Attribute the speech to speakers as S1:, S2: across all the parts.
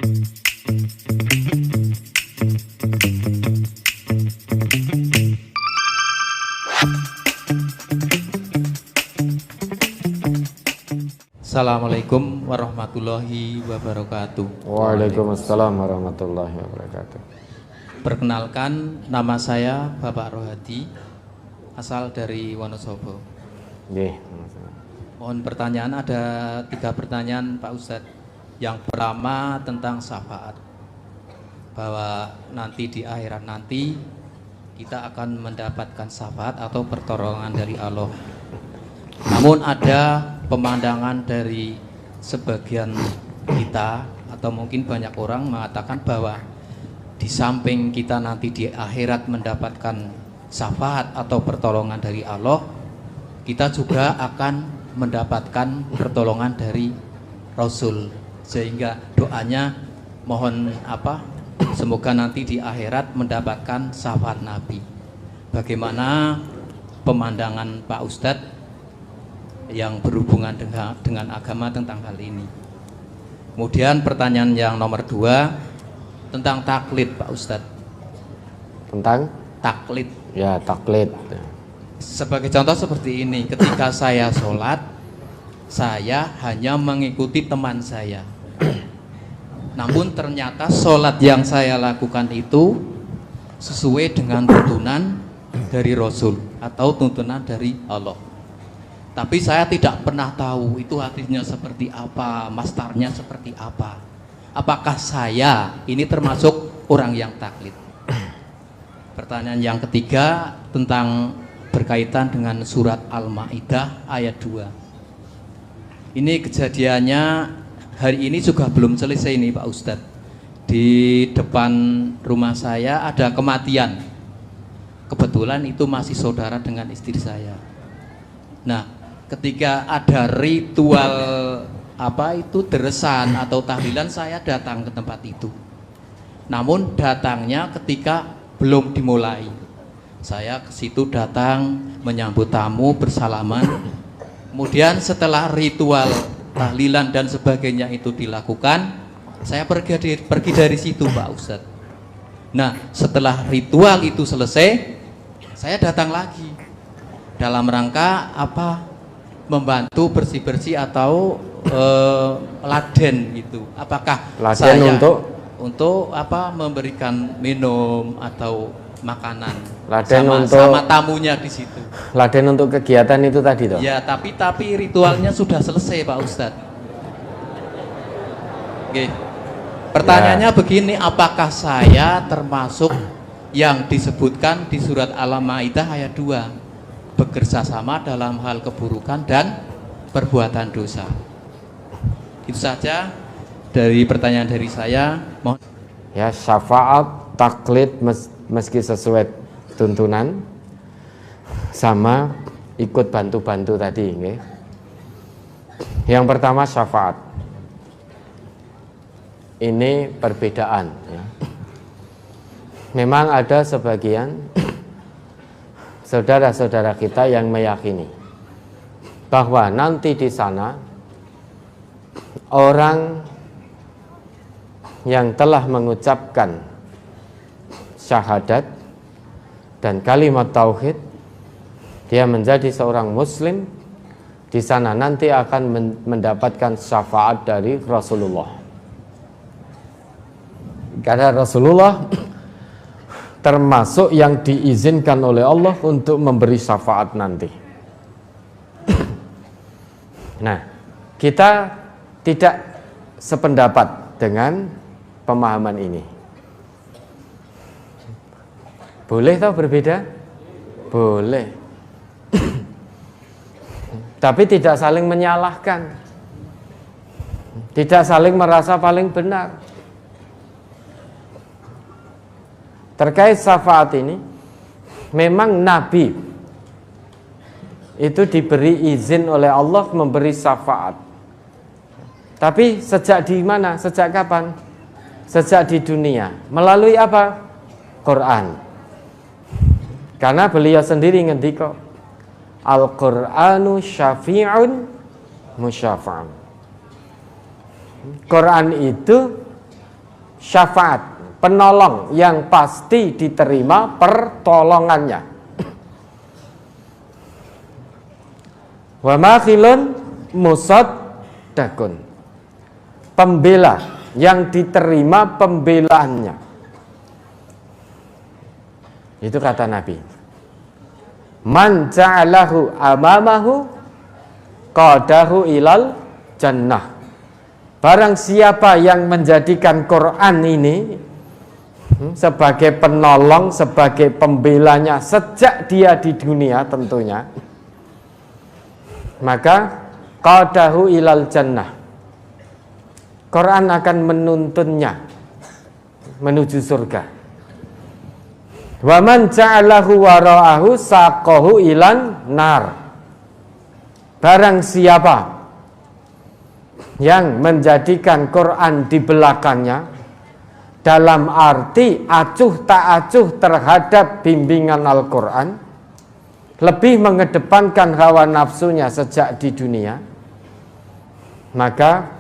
S1: Assalamualaikum warahmatullahi wabarakatuh.
S2: Waalaikumsalam warahmatullahi wabarakatuh.
S1: Perkenalkan, nama saya Bapak Rohadi, asal dari Wonosobo.
S2: Nggih.
S1: Mohon pertanyaan, ada 3 pertanyaan Pak Ustadz. Yang pertama tentang syafaat, bahwa nanti di akhirat nanti kita akan mendapatkan syafaat atau pertolongan dari Allah. Namun ada pemandangan dari sebagian kita atau mungkin banyak orang mengatakan bahwa di samping kita nanti di akhirat mendapatkan syafaat atau pertolongan dari Allah, kita juga akan mendapatkan pertolongan dari Rasul. Sehingga doanya mohon semoga nanti di akhirat mendapatkan syafaat Nabi. Bagaimana pemandangan Pak Ustadz yang berhubungan dengan agama tentang hal ini? Kemudian pertanyaan yang nomor 2 tentang taklid Pak Ustadz.
S2: Tentang
S1: taklid?
S2: Ya, taklid.
S1: Sebagai contoh seperti ini, ketika saya sholat, saya hanya mengikuti teman saya. Namun ternyata sholat yang saya lakukan itu sesuai dengan tuntunan dari Rasul atau tuntunan dari Allah. Tapi saya tidak pernah tahu itu hadisnya seperti apa, mastarnya seperti apa. Apakah saya ini termasuk orang yang taklid? Pertanyaan yang ketiga tentang berkaitan dengan surat Al-Maidah ayat 2. Ini kejadiannya hari ini juga belum selesai nih Pak Ustadz. Di depan rumah saya ada kematian. Kebetulan itu masih saudara dengan istri saya. Nah, ketika ada ritual deresan atau tahlilan, saya datang ke tempat itu. Namun datangnya ketika belum dimulai. Saya ke situ datang menyambut tamu, bersalaman. Kemudian setelah ritual tahlilan dan sebagainya itu dilakukan, saya pergi dari situ Pak Ustadz. Nah, setelah ritual itu selesai, saya datang lagi dalam rangka membantu bersih-bersih atau laden gitu. Apakah
S2: laden
S1: saya
S2: untuk
S1: memberikan minum atau makanan
S2: laden
S1: sama tamunya di situ.
S2: Laden untuk kegiatan itu tadi toh?
S1: Ya, tapi ritualnya sudah selesai Pak Ustadz. Oke. Pertanyaannya begini, apakah saya termasuk yang disebutkan di surat Al-Maidah ayat 2, bekerja sama dalam hal keburukan dan perbuatan dosa? Itu saja dari pertanyaan dari saya. Mohon.
S2: Ya, syafaat, taklid meski sesuai tuntunan, sama ikut bantu-bantu tadi. Okay? Yang pertama syafaat. Ini perbedaan. Ya. Memang ada sebagian saudara-saudara kita yang meyakini bahwa nanti di sana orang yang telah mengucapkan syahadat dan kalimat tauhid, dia menjadi seorang muslim, di sana nanti akan mendapatkan syafaat dari Rasulullah. Karena Rasulullah termasuk yang diizinkan oleh Allah untuk memberi syafaat nanti. Nah, kita tidak sependapat dengan pemahaman ini. Boleh atau berbeda? Boleh. Tapi tidak saling menyalahkan. Tidak saling merasa paling benar. Terkait syafaat ini, memang Nabi itu diberi izin oleh Allah memberi syafaat. Tapi sejak di mana? Sejak kapan? Sejak di dunia. Melalui apa? Quran. Karena beliau sendiri ngendika, Al-Qur'anu syafi'un musyafa'un. Quran itu syafaat, penolong yang pasti diterima pertolongannya. Wa makhilun musaddaqun, pembela yang diterima pembelaannya. Itu kata Nabi. Man ja'alahu amamahu qadahu ilal jannah. Barang siapa yang menjadikan Quran ini sebagai penolong, sebagai pembelanya sejak dia di dunia tentunya, maka qadahu ilal jannah. Quran akan menuntunnya menuju surga. Wa man ja'alahu wara'ahu saqahu ilan nar. Barang siapa yang menjadikan Quran di belakangnya, dalam arti acuh tak acuh terhadap bimbingan Al-Quran, lebih mengedepankan hawa nafsunya sejak di dunia, maka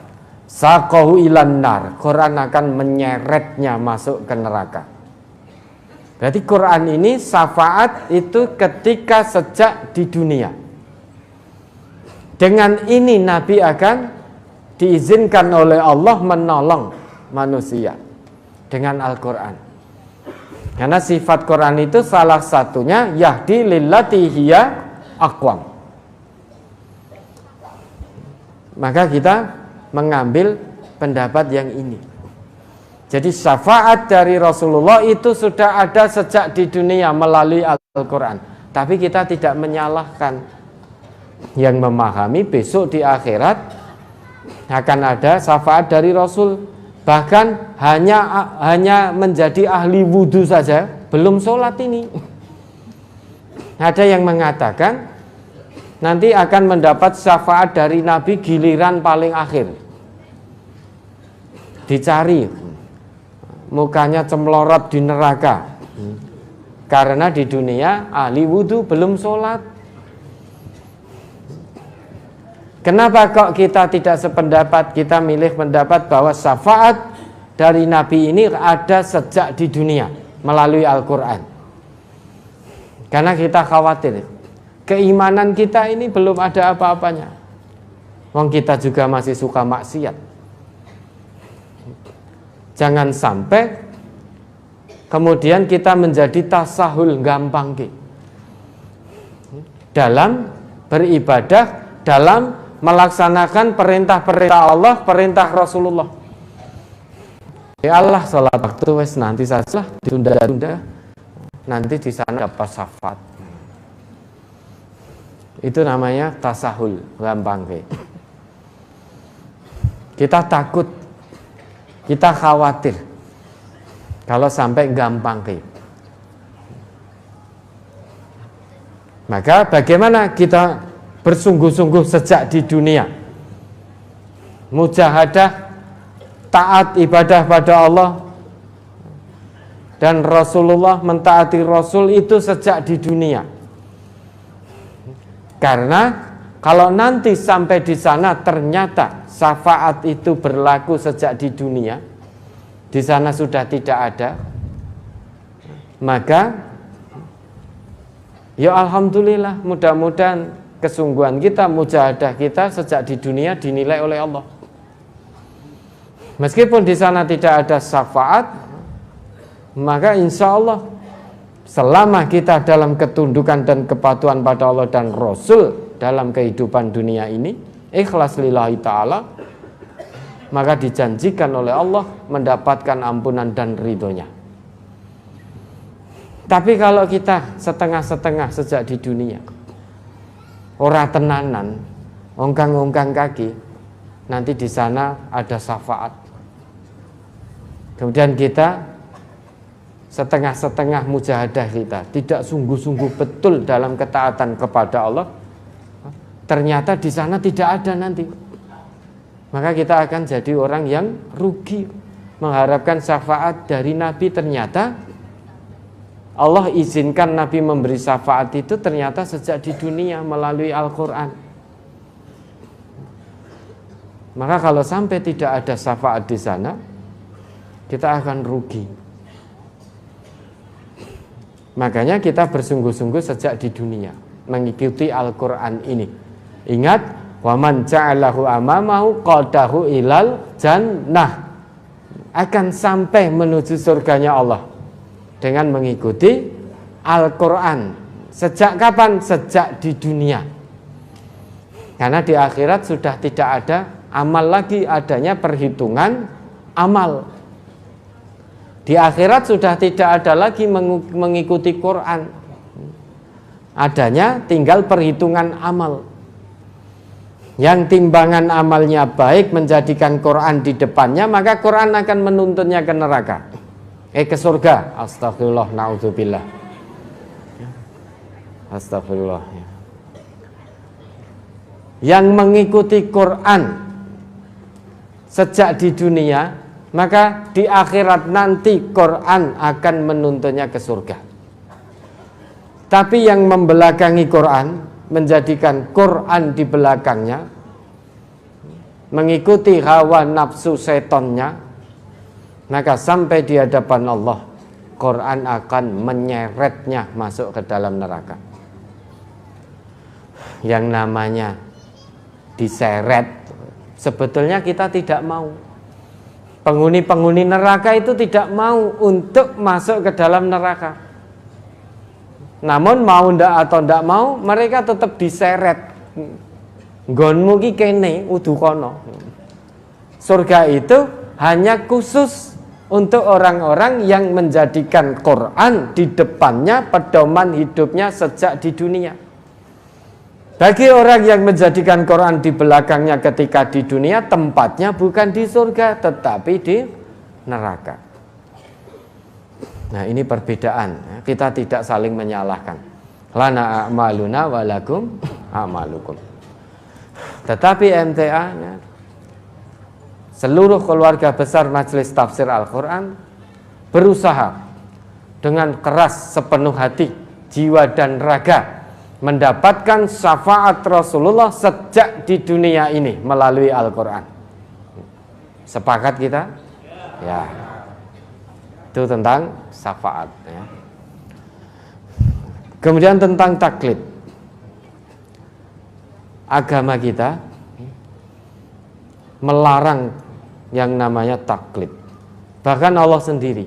S2: saqahu ilan nar, Quran akan menyeretnya masuk ke neraka. Berarti Quran ini syafaat itu ketika sejak di dunia. Dengan ini Nabi akan diizinkan oleh Allah menolong manusia dengan Al-Quran. Karena sifat Quran itu salah satunya yahdi lillati hiya aqwam. Maka kita mengambil pendapat yang ini. Jadi syafaat dari Rasulullah itu sudah ada sejak di dunia melalui Al-Quran. Tapi kita tidak menyalahkan, yang memahami besok di akhirat akan ada syafaat dari Rasul. Bahkan hanya menjadi ahli wudhu saja, belum sholat ini. Ada yang mengatakan nanti akan mendapat syafaat dari Nabi giliran paling akhir. Dicari, mukanya cemlorot di neraka. Karena di dunia ahli wudhu belum sholat. Kenapa kok kita tidak sependapat? Kita milih pendapat bahwa syafaat dari Nabi ini ada sejak di dunia melalui Al-Quran. Karena kita khawatir keimanan kita ini belum ada apa-apanya. Wong kita juga masih suka maksiat. Jangan sampai kemudian kita menjadi tasahul gampang dalam beribadah, dalam melaksanakan perintah-perintah Allah, perintah Rasulullah. Ya Allah, sholat waktu wes nanti saja, ditunda-tunda, nanti di sana dapat syafaat. Itu namanya tasahul gampang. Kita takut, kita khawatir kalau sampai gampang. Maka bagaimana kita bersungguh-sungguh sejak di dunia, mujahadah, taat ibadah pada Allah dan Rasulullah, mentaati Rasul itu sejak di dunia. Karena kalau nanti sampai di sana ternyata syafaat itu berlaku sejak di dunia, di sana sudah tidak ada, maka ya alhamdulillah, mudah-mudahan kesungguhan kita, mujahadah kita sejak di dunia dinilai oleh Allah. Meskipun di sana tidak ada syafaat, maka insya Allah selama kita dalam ketundukan dan kepatuhan pada Allah dan Rasul dalam kehidupan dunia ini, ikhlas lillahi ta'ala, maka dijanjikan oleh Allah mendapatkan ampunan dan ridhonya. Tapi kalau kita setengah-setengah sejak di dunia, ora tenanan, ongkang-ongkang kaki, nanti di sana ada syafaat. Kemudian kita setengah-setengah mujahadah kita, tidak sungguh-sungguh betul dalam ketaatan kepada Allah, ternyata di sana tidak ada nanti. Maka kita akan jadi orang yang rugi, mengharapkan syafaat dari Nabi, ternyata Allah izinkan Nabi memberi syafaat itu ternyata sejak di dunia melalui Al-Quran. Maka kalau sampai tidak ada syafaat di sana, kita akan rugi. Makanya kita bersungguh-sungguh sejak di dunia mengikuti Al-Quran ini. Ingat, waman ja'alahu amamahu qadahu ilal jannah, akan sampai menuju surganya Allah dengan mengikuti Al-Quran. Sejak kapan? Sejak di dunia. Karena di akhirat sudah tidak ada amal lagi, adanya perhitungan amal. Di akhirat sudah tidak ada lagi mengikuti Quran, adanya tinggal perhitungan amal. Yang timbangan amalnya baik, menjadikan Quran di depannya, maka Quran akan menuntunnya ke neraka, ke surga. Astagfirullah, naudzubillah. Astagfirullah. Yang mengikuti Quran sejak di dunia, maka di akhirat nanti Quran akan menuntunnya ke surga. Tapi yang membelakangi Quran, menjadikan Quran di belakangnya, mengikuti hawa nafsu setonnya, maka sampai di hadapan Allah, Quran akan menyeretnya masuk ke dalam neraka. Yang namanya diseret, sebetulnya kita tidak mau. Penghuni-penghuni neraka itu tidak mau untuk masuk ke dalam neraka. Namun mau ndak atau ndak mau, mereka tetap diseret. Nggonmu ki kene udu kono. Surga itu hanya khusus untuk orang-orang yang menjadikan Quran di depannya pedoman hidupnya sejak di dunia. Bagi orang yang menjadikan Quran di belakangnya ketika di dunia, tempatnya bukan di surga tetapi di neraka. Nah, ini perbedaan. Kita tidak saling menyalahkan. Lana a'maluna walakum a'malukum. Tetapi MTA, seluruh keluarga besar Majelis Tafsir Al-Quran berusaha dengan keras sepenuh hati, jiwa dan raga mendapatkan syafaat Rasulullah sejak di dunia ini melalui Al-Quran. Sepakat kita? Ya. Itu tentang syafaat, ya. Kemudian tentang taklid. Agama kita melarang yang namanya taklid. Bahkan Allah sendiri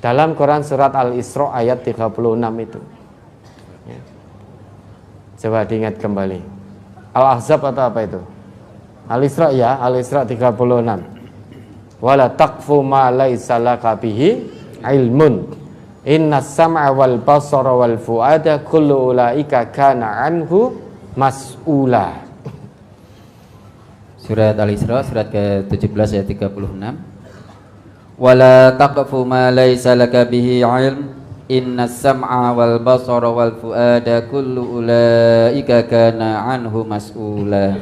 S2: dalam Quran surat Al-Isra ayat 36 itu. Coba diingat kembali. Al-Ahzab atau apa itu? Al-Isra, ya, Al-Isra 36. Wala taqfu ma laisa laka bihi ilmun. Innas sam'a wal basara wal fuada kullu ulaika kana anhu mas'ula.
S3: Surat Al-Isra surat ke-17 ayat 36. Wala taqfu ma laisa laka bihi ilm. Innas sam'a wal basara wal fuada kullu ulaika kana anhu mas'ula.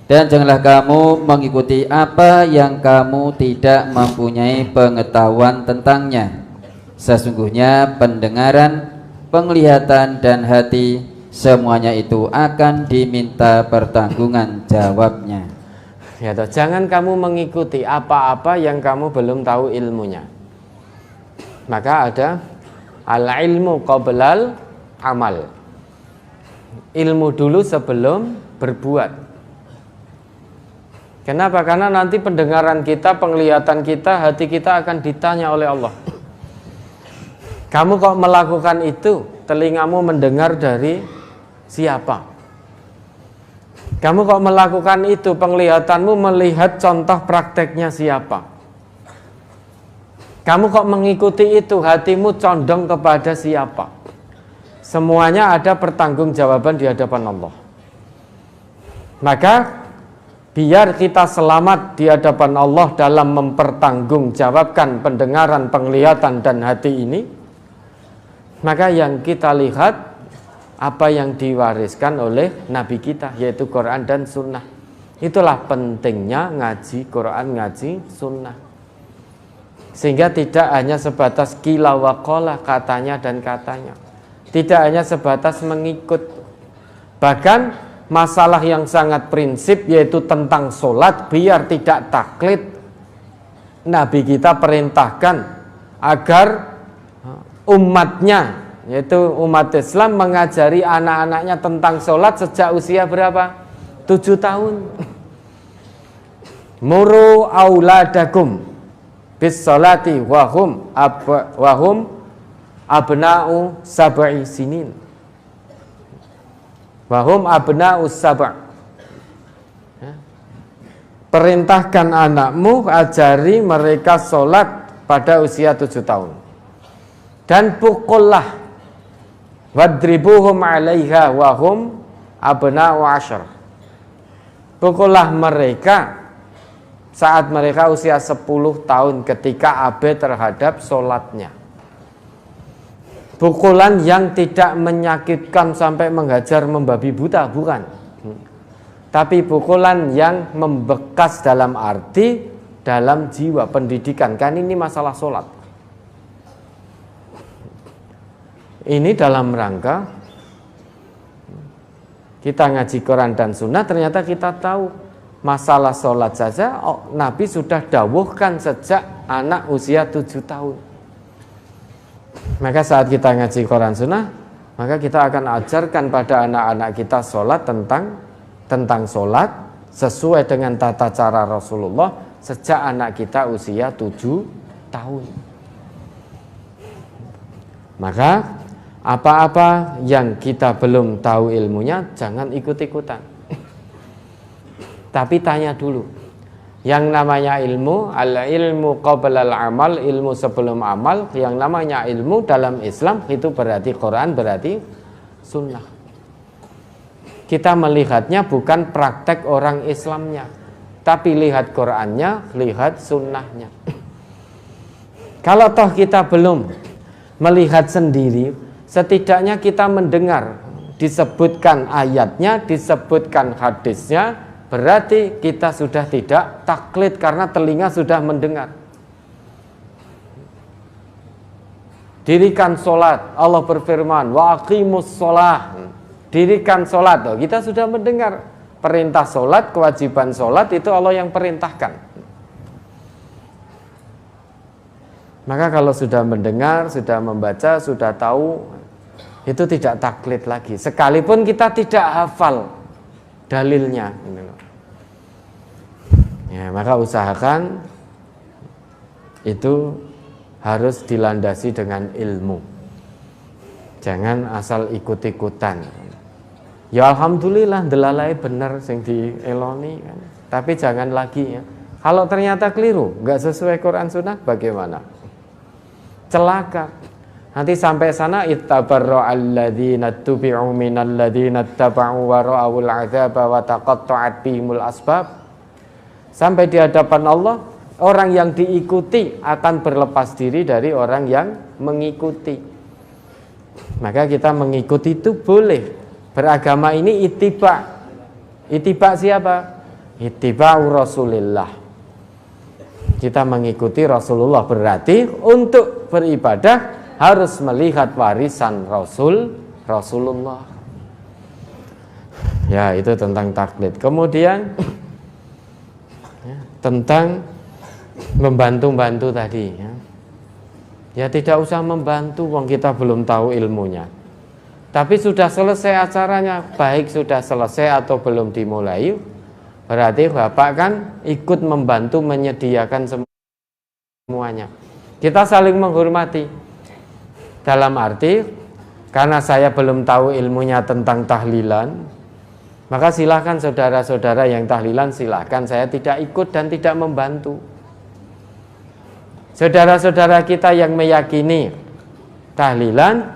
S3: Dan janganlah kamu mengikuti apa yang kamu tidak mempunyai pengetahuan tentangnya. Sesungguhnya pendengaran, penglihatan dan hati semuanya itu akan diminta pertanggungan jawabnya.
S2: Ya toh, jangan kamu mengikuti apa-apa yang kamu belum tahu ilmunya. Maka ada al-ilmu qablal amal. Ilmu dulu sebelum berbuat. Kenapa? Karena nanti pendengaran kita, penglihatan kita, hati kita akan ditanya oleh Allah. Kamu kok melakukan itu? Telingamu mendengar dari siapa? Kamu kok melakukan itu? Penglihatanmu melihat contoh prakteknya siapa? Kamu kok mengikuti itu? Hatimu condong kepada siapa? Semuanya ada pertanggungjawaban di hadapan Allah. Maka biar kita selamat di hadapan Allah dalam mempertanggungjawabkan pendengaran, penglihatan dan hati ini, maka yang kita lihat apa yang diwariskan oleh Nabi kita, yaitu Quran dan Sunnah. Itulah pentingnya ngaji Quran, ngaji Sunnah. Sehingga tidak hanya sebatas qila wa qala, katanya dan katanya. Tidak hanya sebatas mengikut. Bahkan masalah yang sangat prinsip yaitu tentang sholat, biar tidak taklid. Nabi kita perintahkan agar umatnya, yaitu umat Islam, mengajari anak-anaknya tentang sholat sejak usia berapa? 7 tahun. Muru auladakum bis sholati wahum abna'u sab'i sinin. Wahum abna'u sab'. Perintahkan anakmu, ajari mereka sholat pada usia 7 tahun. Dan pukullah, wadribuhum 'alaiha wahum abna'u 'ashar. Pukullah mereka saat mereka usia 10 tahun ketika abai terhadap sholatnya. Pukulan yang tidak menyakitkan sampai menghajar membabi buta, bukan. Tapi pukulan yang membekas dalam arti dalam jiwa, pendidikan. Kan ini masalah sholat. Ini dalam rangka kita ngaji Quran dan Sunnah, ternyata kita tahu masalah sholat saja Nabi sudah dawuhkan sejak anak usia 7 tahun. Maka saat kita ngaji Quran Sunnah, maka kita akan ajarkan pada anak-anak kita sholat tentang sholat sesuai dengan tata cara Rasulullah sejak anak kita usia 7 tahun. Maka apa-apa yang kita belum tahu ilmunya jangan ikut-ikutan. Tapi tanya dulu. Yang namanya ilmu, al-ilmu qabla al-amal, ilmu sebelum amal. Yang namanya ilmu dalam Islam itu berarti Quran, berarti sunnah. Kita melihatnya bukan praktek orang Islamnya, tapi lihat Qurannya, lihat sunnahnya. Kalau toh kita belum melihat sendiri, setidaknya kita mendengar disebutkan ayatnya, disebutkan hadisnya, berarti kita sudah tidak taklid karena telinga sudah mendengar. Dirikan sholat, Allah berfirman, wa aqimus sholah. Dirikan sholat, kita sudah mendengar perintah sholat, kewajiban sholat itu Allah yang perintahkan. Maka kalau sudah mendengar, sudah membaca, sudah tahu, itu tidak taklid lagi. Sekalipun kita tidak hafal dalilnya. Ya, maka usahakan itu harus dilandasi dengan ilmu. Jangan asal ikut-ikutan. Ya alhamdulillah delalai bener sing dieloni kan. Tapi jangan lagi ya. Kalau ternyata keliru, nggak sesuai Quran Sunnah, bagaimana? Celaka. Nanti sampai sana ittabarra alladzina tubi'u minal ladzina taba'u wa ra'awul 'adzaba wa taqatta'at bihimul asbab. Sampai di hadapan Allah, orang yang diikuti akan berlepas diri dari orang yang mengikuti. Maka kita mengikuti itu boleh. Beragama ini ittiba. Ittiba siapa? Ittiba Rasulillah. Kita mengikuti Rasulullah, berarti untuk beribadah harus melihat warisan Rasulullah. Ya, itu tentang taklid. Kemudian tentang membantu-bantu tadi ya. Ya tidak usah membantu, wong kita belum tahu ilmunya. Tapi sudah selesai acaranya, baik sudah selesai atau belum dimulai, berarti Bapak kan ikut membantu menyediakan semuanya. Kita saling menghormati. Dalam arti, karena saya belum tahu ilmunya tentang tahlilan, maka silahkan saudara-saudara yang tahlilan, silahkan, saya tidak ikut dan tidak membantu. Saudara-saudara kita yang meyakini tahlilan,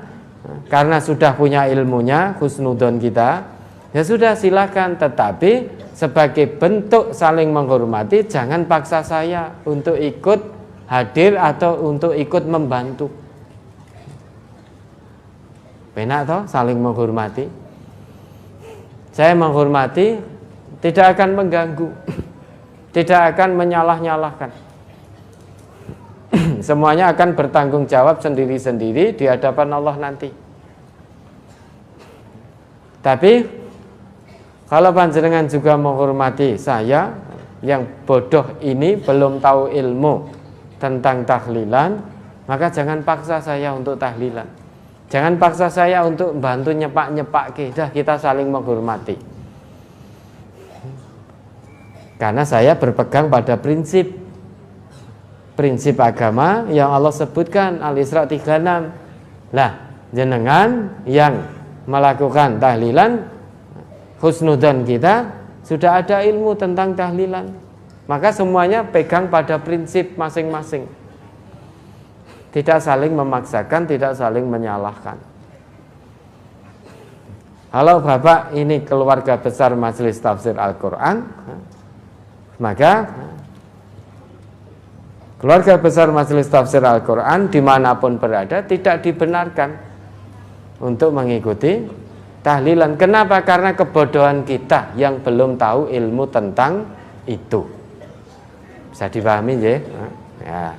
S2: karena sudah punya ilmunya, husnudon kita, ya sudah silahkan. Tetapi sebagai bentuk saling menghormati, jangan paksa saya untuk ikut hadir atau untuk ikut membantu. Benar toh, saling menghormati. Saya menghormati, tidak akan mengganggu, tidak akan menyalah-nyalahkan. Semuanya akan bertanggung jawab sendiri-sendiri di hadapan Allah nanti. Tapi kalau panjenengan juga menghormati saya yang bodoh ini, belum tahu ilmu, tentang tahlilan, maka jangan paksa saya untuk tahlilan. Jangan paksa saya untuk bantu nyepak-nyepak, kita saling menghormati. Karena saya berpegang pada prinsip agama yang Allah sebutkan Al-Isra 36. Lah, jenengan yang melakukan tahlilan, husnudzon kita sudah ada ilmu tentang tahlilan. Maka semuanya pegang pada prinsip masing-masing. Tidak saling memaksakan, tidak saling menyalahkan. Kalau Bapak ini keluarga besar Majelis Tafsir Al-Quran, maka keluarga besar Majelis Tafsir Al-Quran dimanapun berada tidak dibenarkan untuk mengikuti tahlilan. Kenapa? Karena kebodohan kita yang belum tahu ilmu tentang itu. Bisa dipahami ya? Ya.